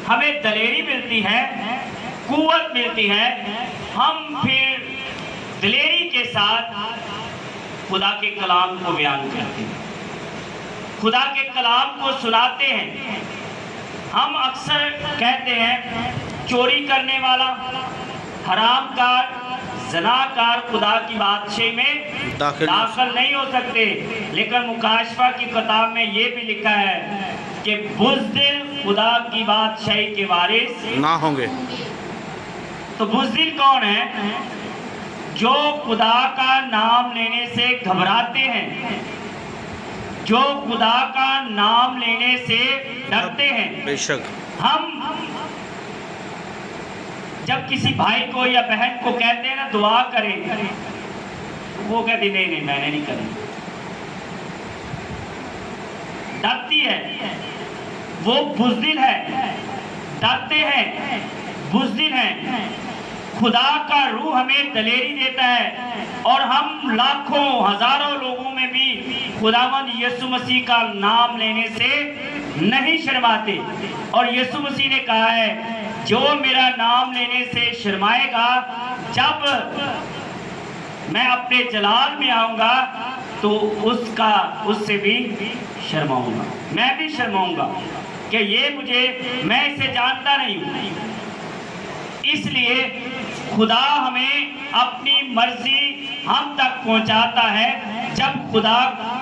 ہمیں دلیری ملتی ہے، قوت ملتی ہے، ہم پھر دلیری کے ساتھ خدا کے کلام کو بیان کرتے ہیں، خدا کے کلام کو سناتے ہیں۔ ہم اکثر کہتے ہیں چوری کرنے والا، حرام کار، زناکار خدا کی بادشاہی میں داخل نہیں ہو سکتے، لیکن مکاشفہ کی کتاب میں یہ بھی لکھا ہے کہ بزدل خدا کی بادشاہی کے وارث نہ ہوں گے۔ تو بزدل کون ہے؟ جو خدا کا نام لینے سے گھبراتے ہیں، جو خدا کا نام لینے سے ڈرتے ہیں۔ بے شک ہم جب کسی بھائی کو یا بہن کو کہتے ہیں نا دعا کریں، وہ کہتی نہیں میں نے نہیں کرنی، ڈرتی ہے، وہ بزدل ہے، ڈرتے ہیں، بزدل ہیں۔ خدا کا روح ہمیں دلیری دیتا ہے، اور ہم لاکھوں ہزاروں لوگوں میں بھی خداوند یسوع مسیح کا نام لینے سے نہیں شرماتے۔ اور یسوع مسیح نے کہا ہے جو میرا نام لینے سے شرمائے گا، جب میں اپنے جلال میں آؤں گا تو اس سے بھی شرماؤں گا، میں بھی شرماؤں گا کہ میں اسے جانتا نہیں ہوں۔ اس لیے خدا ہمیں اپنی مرضی ہم تک پہنچاتا ہے جب خدا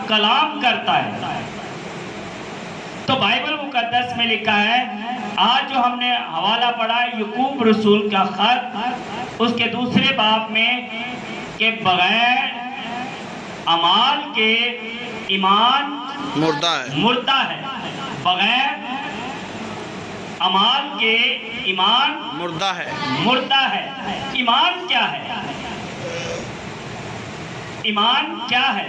کلام کرتا ہے۔ تو بائبل مقدس میں لکھا ہے، آج جو ہم نے حوالہ پڑھا ہے یعقوب رسول کا خط، اس کے دوسرے باب میں، کہ بغیر اعمال کے ایمان مردہ ہے، بغیر اعمال کے ایمان مردہ ہے۔ ایمان کیا ہے؟ ایمان کیا ہے؟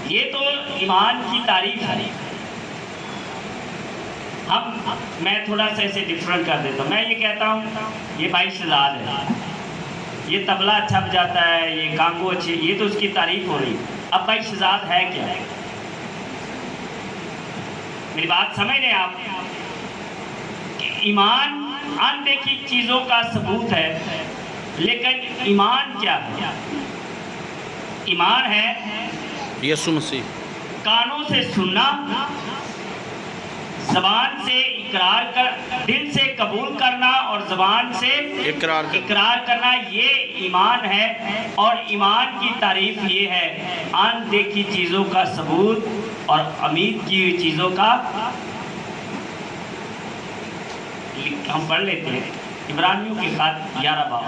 یہ تو ایمان کی تعریف ہے۔ میں تھوڑا سا اسے ڈیفرنٹ کر دیتا ہوں۔ میں یہ کہتا ہوں یہ بھائی شہزاد ہے، یہ طبلہ اچھا بجاتا ہے، یہ کانگو اچھی، یہ تو اس کی تعریف ہو رہی۔ اب بھائی شہزاد ہے کیا؟ میری بات سمجھ رہے ہیں آپ؟ کہ ایمان اندیکھی چیزوں کا ثبوت ہے، لیکن ایمان کیا ہے؟ ایمان ہے یسوع مسیح، کانوں سے سننا، زبان سے اقرار دل سے قبول کرنا اور زبان سے اقرار کرنا، یہ ایمان ہے۔ اور ایمان کی تعریف یہ ہے اندیکھی چیزوں کا ثبوت اور امید کی ہوئی چیزوں کا۔ ہم پڑھ لیتے ہیں عبرانیوں کے خط 11 باب۔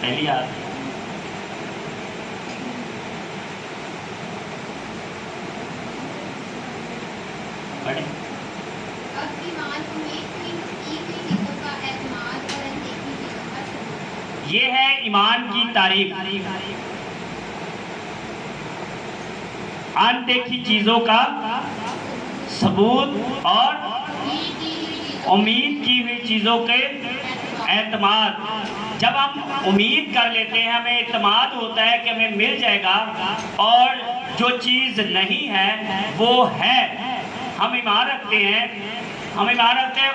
پہلی آیت پڑھیں۔ یہ ہے ایمان کی تعریف، اندیکھی چیزوں کا ثبوت اور امید کی ہوئی چیزوں کے اعتماد۔ جب ہم امید کر لیتے ہیں، ہمیں اعتماد ہوتا ہے کہ ہمیں مل جائے گا، اور جو چیز نہیں ہے وہ ہے۔ ہم ایمان رکھتے ہیں،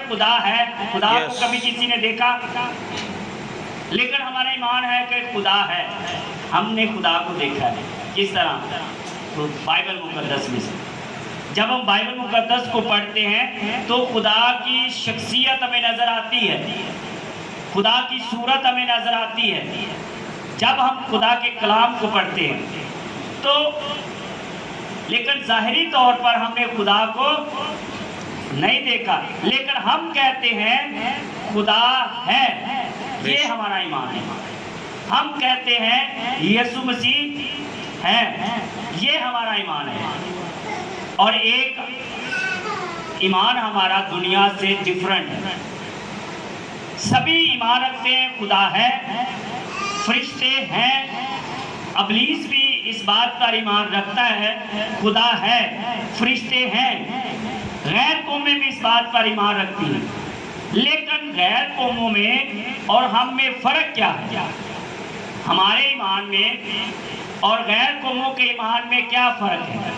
خدا ہے۔ خدا کو کبھی کسی نے دیکھا، لیکن ہمارا ایمان ہے کہ خدا ہے، ہم نے خدا کو دیکھا ہے۔ کس طرح؟ تو بائبل مقدس میں سے جب ہم بائبل مقدس کو پڑھتے ہیں تو خدا کی شخصیت ہمیں نظر آتی ہے، خدا کی صورت ہمیں نظر آتی ہے۔ جب ہم خدا کے کلام کو پڑھتے ہیں تو، لیکن ظاہری طور پر ہم نے خدا کو نہیں دیکھا، لیکن ہم کہتے ہیں خدا ہے، یہ ہمارا ایمان ہے۔ ہم کہتے ہیں یسوع مسیح ہے، یہ ہمارا ایمان ہے۔ اور ایک ایمان ہمارا دنیا سے ڈیفرنٹ ہے۔ سبھی ایمان رکھتے ہیں خدا ہے، فرشتے ہیں، ابلیس بھی اس بات پر ایمان رکھتا ہے خدا ہے، فرشتے ہیں، غیر قومیں بھی اس بات پر ایمان رکھتی ہیں، لیکن غیر قوموں میں اور ہم میں فرق کیا ہے؟ ہمارے ایمان میں اور غیر قوموں کے ایمان میں کیا فرق ہے؟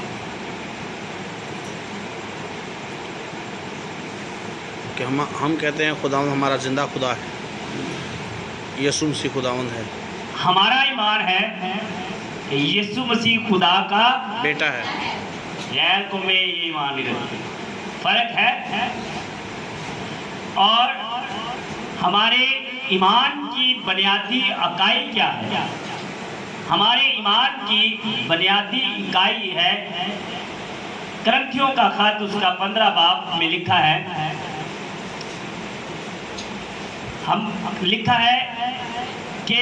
کہ ہم کہتے ہیں خداوند ہمارا زندہ خدا ہے، یسوع مسیح خداوند ہے، ہمارا ایمان ہے کہ یسوع مسیح خدا کا بیٹا ہے۔ غیر قومیں یہ ایمان نہیں رکھتے، فرق ہے۔ اور ہمارے ایمان کی بنیادی اکائی کیا ہے؟ ہمارے ایمان کی بنیادی اکائی ہے کرنتھیوں کا خط اس کا 15 باب میں لکھا ہے، لکھا ہے کہ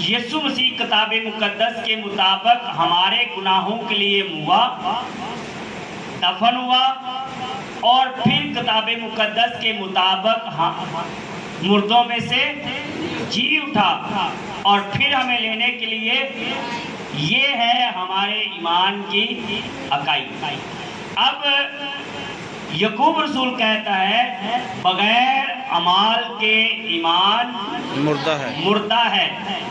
یسوع مسیح کتاب مقدس کے مطابق ہمارے گناہوں کے لیے ہوا، دفن ہوا اور پھر کتاب مقدس کے مطابق مردوں میں سے جی اٹھا اور پھر ہمیں لینے کے لیے۔ یہ ہے ہمارے ایمان کی اکائی۔ اب یعقوب رسول کہتا ہے بغیر اعمال کے ایمان مردہ ہے۔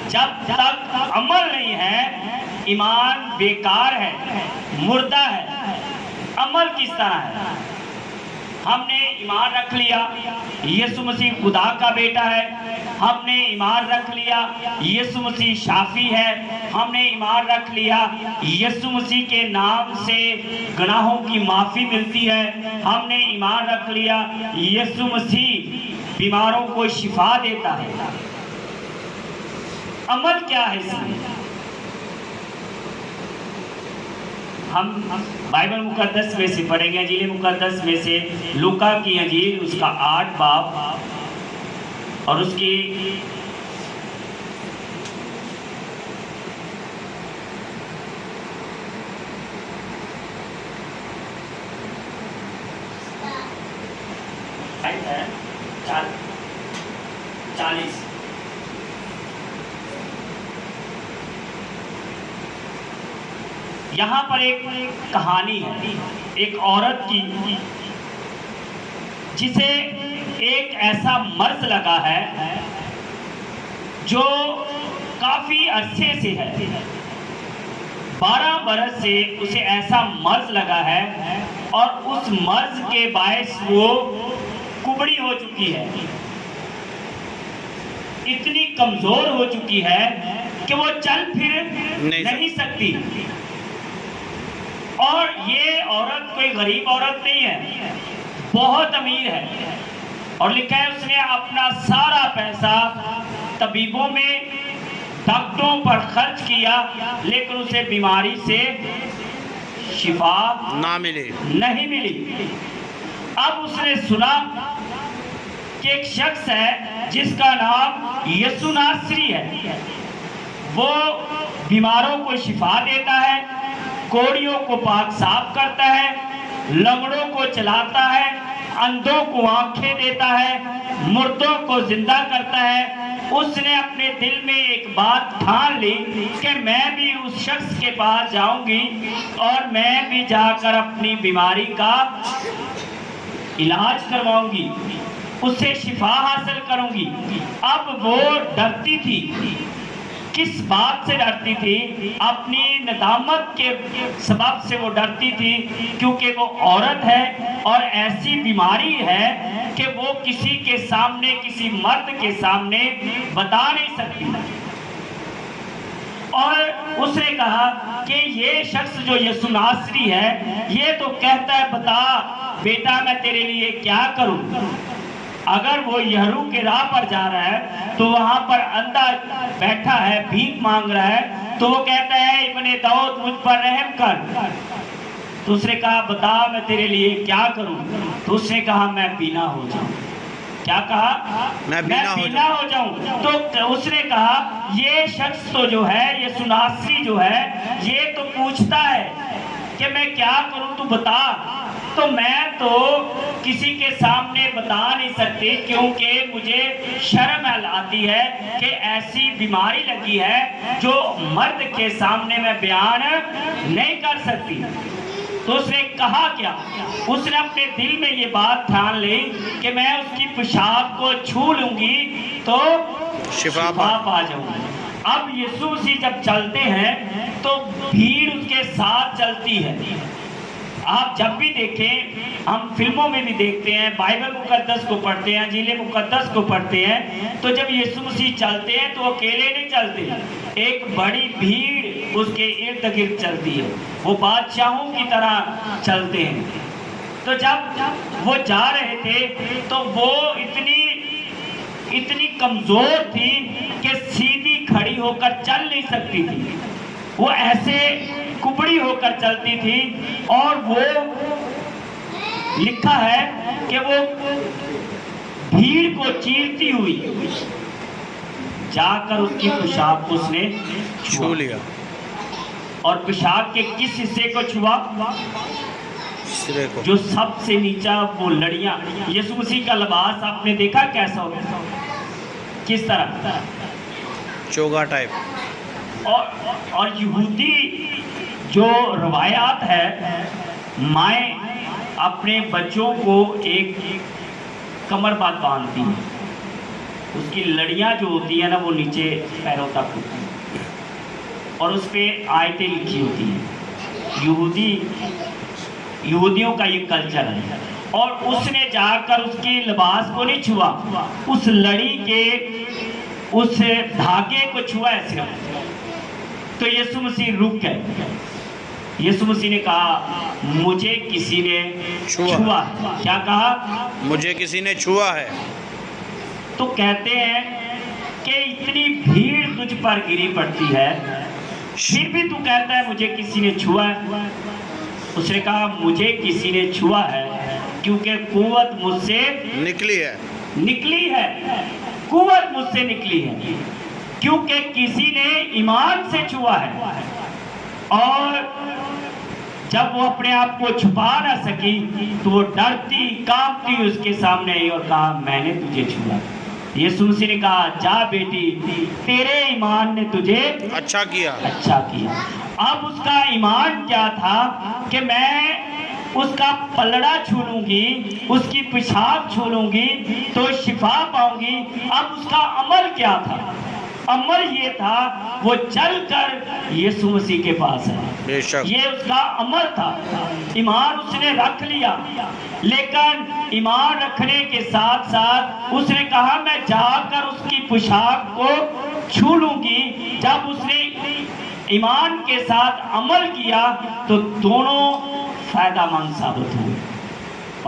جب تک عمل نہیں ہے ایمان بیکار ہے، مردہ ہے۔ عمل کس طرح ہے؟ ہم نے ایمان رکھ لیا یسوع مسیح خدا کا بیٹا ہے، ہم نے ایمان رکھ لیا یسوع مسیح شافی ہے، ہم نے ایمان رکھ لیا یسوع مسیح کے نام سے گناہوں کی معافی ملتی ہے، ہم نے ایمان رکھ لیا یسوع مسیح بیماروں کو شفا دیتا ہے۔ عمل کیا ہے اس میں؟ ہم بائبل مقدس میں سے پڑھیں گے، انجیل مقدس میں سے لوکا کی انجیل اس کا 8 باب اور اس کی ہے 40۔ یہاں پر ایک کہانی ہے ایک عورت کی جسے ایک ایسا مرض لگا ہے جو کافی عرصے سے ہے، 12 برس سے اسے ایسا مرض لگا ہے اور اس مرض کے باعث وہ کبڑی ہو چکی ہے، اتنی کمزور ہو چکی ہے کہ وہ چل پھر نہیں سکتی۔ اور یہ عورت کوئی غریب عورت نہیں ہے، بہت امیر ہے، اور لکھا ہے اس نے اپنا سارا پیسہ طبیبوں میں ڈاکٹروں پر خرچ کیا لیکن اسے بیماری سے شفا نہیں ملی۔ اب اس نے سنا کہ ایک شخص ہے جس کا نام یسوع ناصری ہے، وہ بیماروں کو شفا دیتا ہے، کوڑیوں کو پاک صاف کرتا ہے، لنگڑوں کو چلاتا ہے، اندھوں کو آنکھیں دیتا ہے، مردوں کو زندہ کرتا ہے۔ اس نے اپنے دل میں ایک بات ٹھان لی کہ میں بھی اس شخص کے پاس جاؤں گی اور میں بھی جا کر اپنی بیماری کا علاج کرواؤں گی، اس سے شفا حاصل کروں گی۔ اب وہ ڈرتی تھی، کس بات سے ڈرتی تھی؟ اپنی ندامت کے سبب سے وہ ڈرتی تھی، کیونکہ وہ عورت ہے اور ایسی بیماری ہے کہ وہ کسی کے سامنے، کسی مرد کے سامنے بتا نہیں سکتی۔ اور اس نے کہا کہ یہ شخص جو یسوع ناصری ہے یہ تو کہتا ہے بتا بیٹا میں تیرے لیے کیا کروں۔ اگر وہ یہرو کے راہ پر جا رہا ہے تو وہاں پر اندھا بیٹھا ہے، بھیک مانگ رہا ہے، تو وہ کہتا ہے ابن داؤد مجھ پر رحم کر۔ تو اس نے کہا بتا میں تیرے لیے کیا کروں۔ تو اس نے کہا میں بینا ہو جاؤں۔ کیا کہا؟ میں بینا ہو جاؤں۔ تو اس نے کہا یہ شخص تو جو ہے یسوع ناصری جو ہے یہ تو پوچھتا ہے کہ میں کیا کروں تو بتا۔ تو میں تو کسی کے سامنے بتا نہیں سکتی کیونکہ مجھے شرم آتی ہے کہ ایسی بیماری لگی ہے جو مرد کے سامنے میں بیان نہیں کر سکتی۔ تو اس نے کہا کیا؟ اس نے اپنے دل میں یہ بات ٹھان لی کہ میں اس کی پیشاب کو چھو لوں گی تو شفا پا جاؤں گی۔ اب یسوع مسیح جب چلتے ہیں تو بھیڑ اس کے ساتھ چلتی ہے۔ آپ جب بھی دیکھیں، ہم فلموں میں بھی دیکھتے ہیں، بائبل مقدس کو پڑھتے ہیں، انجیل مقدس کو پڑھتے ہیں، تو جب یسوع مسیح چلتے ہیں تو اکیلے نہیں چلتے، ایک بڑی بھیڑ اس کے ارد گرد چلتی ہے، وہ بادشاہوں کی طرح چلتے ہیں۔ تو جب وہ جا رہے تھے تو وہ اتنی کمزور تھی کہ سیدھی کھڑی ہو کر چل نہیں سکتی تھی، وہ ایسے کبڑی ہو کر چلتی تھی، اور وہ لکھا ہے کہ وہ بھیڑ کو چیرتی ہوئی جا کر اس کی پیشاب کو اس نے چھو لیا۔ اور پیشاب کے کس حصے کو چھوا؟ جو سب سے نیچا، وہ لڑیاں۔ یسوع مسیح کا لباس آپ نے دیکھا کیسا ہوتا ہے؟ کس طرح؟ چوگا ٹائپ۔ اور یہودی جو روایات ہے، مائیں اپنے بچوں کو ایک کمر بند باندھتی ہیں، اس کی لڑیاں جو ہوتی ہیں نا وہ نیچے پیروں تک ہوتی ہیں، اور اس پہ آیتیں لکھی ہوتی ہیں۔ یہودیوں کا یہ کلچر ہے، اور اس نے جا کر اس کی لباس کو نہیں چھوا، اس لڑی کے اس دھاگے کو چھوا ہے صرف۔ تو یسوع مسیح رک گئے۔ یسوع مسیح نے کہا مجھے کسی نے چھوا۔ کیا کہا؟ مجھے کسی نے چھوا ہے۔ تو کہتے ہیں کہ اتنی بھیڑ تجھ پر گری پڑتی ہے، پھر بھی تو کہتا ہے مجھے کسی نے چھوا ہے۔ اس نے کہا مجھے کسی نے چھوا ہے کیونکہ قوت مجھ سے نکلی ہے، قوت مجھ سے نکلی ہے، کیونکہ کسی نے ایمان سے چھوا ہے۔ اور جب وہ اپنے آپ کو چھپا نہ سکی تو وہ ڈرتی کانپتی اس کے سامنے آئی اور کہا میں نے تجھے چھوا۔ یسوع مسیح نے کہا جا بیٹی، تیرے ایمان نے تجھے اچھا کیا۔ اب اس کا ایمان کیا تھا کہ میں اس کا پلڑا چھو لوں گی، اس کی پیشاب چھو لوں گی تو شفا پاؤں گی۔ اب اس کا عمل کیا تھا؟ عمل یہ تھا وہ چل کر یسوع مسیح کے پاس ہے، یہ اس کا عمل تھا۔ ایمان اس نے رکھ لیا، لیکن ایمان رکھنے کے ساتھ ساتھ اس نے کہا میں جا کر اس کی پیشاب کو چھو لوں گی۔ جب اس نے ایمان کے ساتھ عمل کیا تو دونوں فائدہ مند ثابت ہوئے۔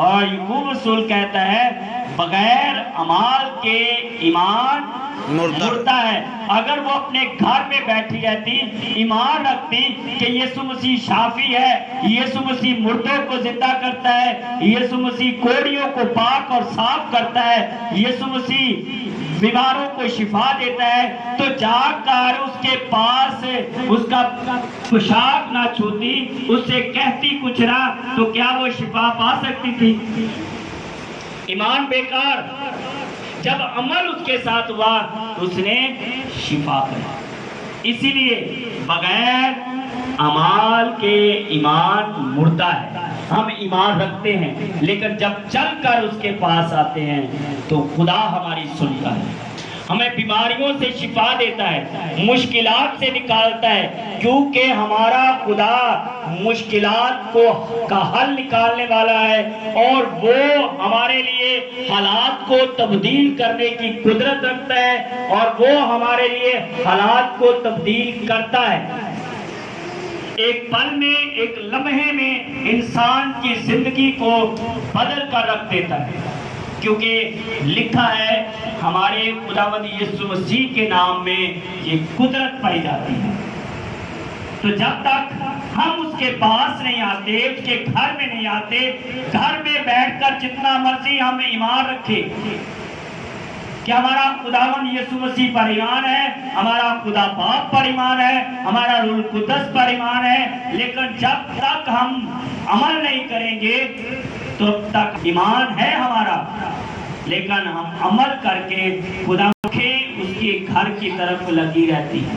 اور یعقوب رسول کہتا ہے بغیر اعمال کے ایمان مردہ ہے۔ اگر وہ اپنے گھر میں بیٹھی رہتی، ایمان رکھتی کہ یسوع مسیح شافی ہے، یسوع مسیح مردوں کو زندہ کرتا ہے، یسوع مسیح کوڑیوں کو پاک اور صاف کرتا ہے، یسوع مسیح بیماروں کو شفا دیتا ہے، تو جا کر اس کے پاس اس کا پوشاک نہ چھوتی، اس سے کہتی کچھ نہ، تو کیا وہ شفا پا سکتی تھی؟ ایمان بیکار۔ جب عمل اس کے ساتھ ہوا تو اس نے شفا پائی۔ اسی لیے بغیر اعمال کے ایمان مردہ ہے۔ ہم ایمان رکھتے ہیں لیکن جب چل کر اس کے پاس آتے ہیں تو خدا ہماری سنتا ہے، ہمیں بیماریوں سے شفا دیتا ہے، مشکلات سے نکالتا ہے، کیونکہ ہمارا خدا مشکلات کا حل نکالنے والا ہے، اور وہ ہمارے لیے حالات کو تبدیل کرنے کی قدرت رکھتا ہے، اور وہ ہمارے لیے حالات کو تبدیل کرتا ہے۔ ایک پل میں، ایک لمحے میں انسان کی زندگی کو بدل کر رکھ دیتا ہے، کیونکہ لکھا ہے ہمارے خداوند یسوع مسیح کے نام میں یہ قدرت پائی جاتی ہے۔ تو جب تک ہم اس کے پاس نہیں آتے، اس کے گھر میں نہیں آتے، گھر میں بیٹھ کر جتنا مرضی ہم ایمان رکھے کہ ہمارا خداوند یسوع مسیح پر ایمان ہے، ہمارا خدا باپ پر ایمان ہے، ہمارا روح القدس پر ایمان ہے، لیکن جب تک ہم عمل نہیں کریں گے تو اب تک ایمان ہے ہمارا، لیکن ہم عمل کر کے خدا کے اس کے گھر کی طرف لگی رہتی ہے۔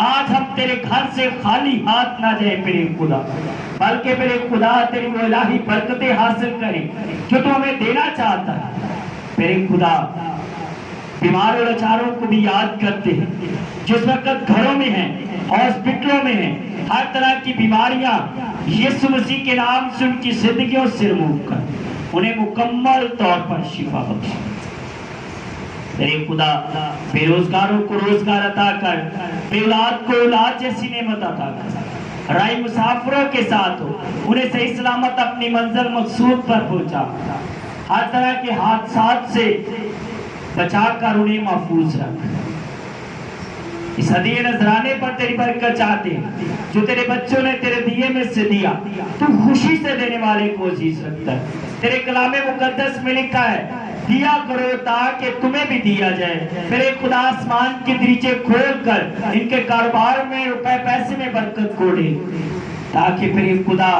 آج ہم تیرے گھر سے خالی ہاتھ نہ جائیں میرے خدا، بلکہ میرے خدا تیری وہ الہی برکتیں حاصل کریں جو تو ہمیں دینا چاہتا ہے۔ میرے خدا بیمار اور لاچاروں کو بھی یاد کرتے ہیں، جس وقت گھروں میں ہیں، ہاسپٹلوں میں ہیں، ہر طرح کی بیماریاں یسوع مسیح کے نام سے ان کی زندگیوں سے رموو کر انہیں مکمل طور پر شفا بخش۔ میرے خدا بے روزگاروں کو روزگار عطا کر، بے اولاد کو اولاد جیسی نعمت عطا کر، راہی مسافروں کے ساتھ ہو، انہیں صحیح سلامت اپنی منزل مقصود پر پہنچا، ہر طرح کے حادثات سے بچا کر انہیں محفوظ رکھ۔ اس ہدیے نذرانے پر تیری برکت چاہتے ہیں جو تیرے بچوں نے تیرے دیے میں سے دیا، تو خوشی سے دینے والے کو عزیز رکھتا ہے۔ تیرے کلام مقدس میں لکھا ہے دیا کرو تاکہ تمہیں بھی دیا جائے۔ میرے خدا آسمان کے دریچے کھول کر ان کے کاروبار میں روپے پیسے میں برکت کھولے، تاکہ میرے خدا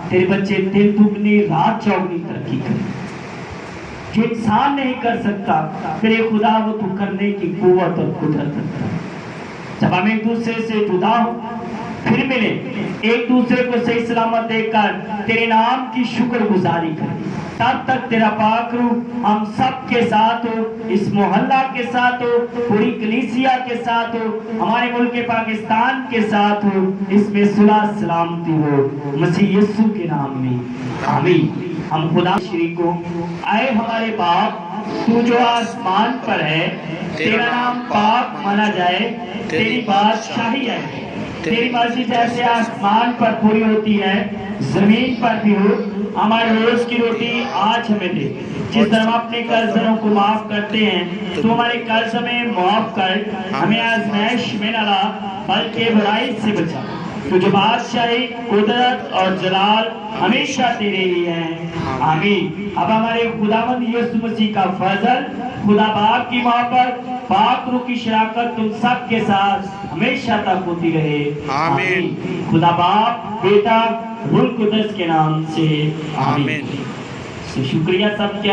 تیرے بچے دن دگنی رات چوگنی ترقی کریں۔ جو انسان نہیں کر سکتا میرے خدا وہ تو کرنے کی قوت اور قدرت رکھتا ہے۔ جب ہم ایک دوسرے سے جدا ہوں پھر ملے، ایک دوسرے کو صحیح سلامت دے کر تیرے نام کی شکر گزاری کریں، تب تک تیرا پاک روح ہم سب کے ساتھ ہو، اس محلہ کے ساتھ ہو، پوری کلیسیا کے ساتھ ہو، ہمارے ملک پاکستان کے ساتھ ہو، اس میں صلح سلامتی ہو، مسیح یسوع کے نام میں آمین۔ ہم خدا شریک کو، اے ہمارے باپ تو جو آسمان پر ہے، تیرا نام پاک مانا جائے، تیری بادشاہی ہے، تیری مرضی جیسے آسمان پر پوری ہوتی ہے زمین پر بھی ہو۔ ہمارے روز کی روٹی آج ہمیں دے، جس طرح ہم اپنے قرضوں کو معاف کرتے ہیں تو ہمارے قرض ہمیں معاف کر، ہمیں آزمائش میں نہ لا بلکہ برائی سے بچا، تو جو بادشاہی قدرت اور جلال ہمیشہ تیرے ہی ہیں، آمین۔ اب ہمارے خداوند یسوع مسیح کا فضل، خدا باپ کی محبت، پاک روح کی شراکت تم سب کے ساتھ ہمیشہ تک ہوتی رہے، آمین۔ خدا باپ، بیٹا، روح القدس کے نام سے آمین۔ شکریہ سب کیا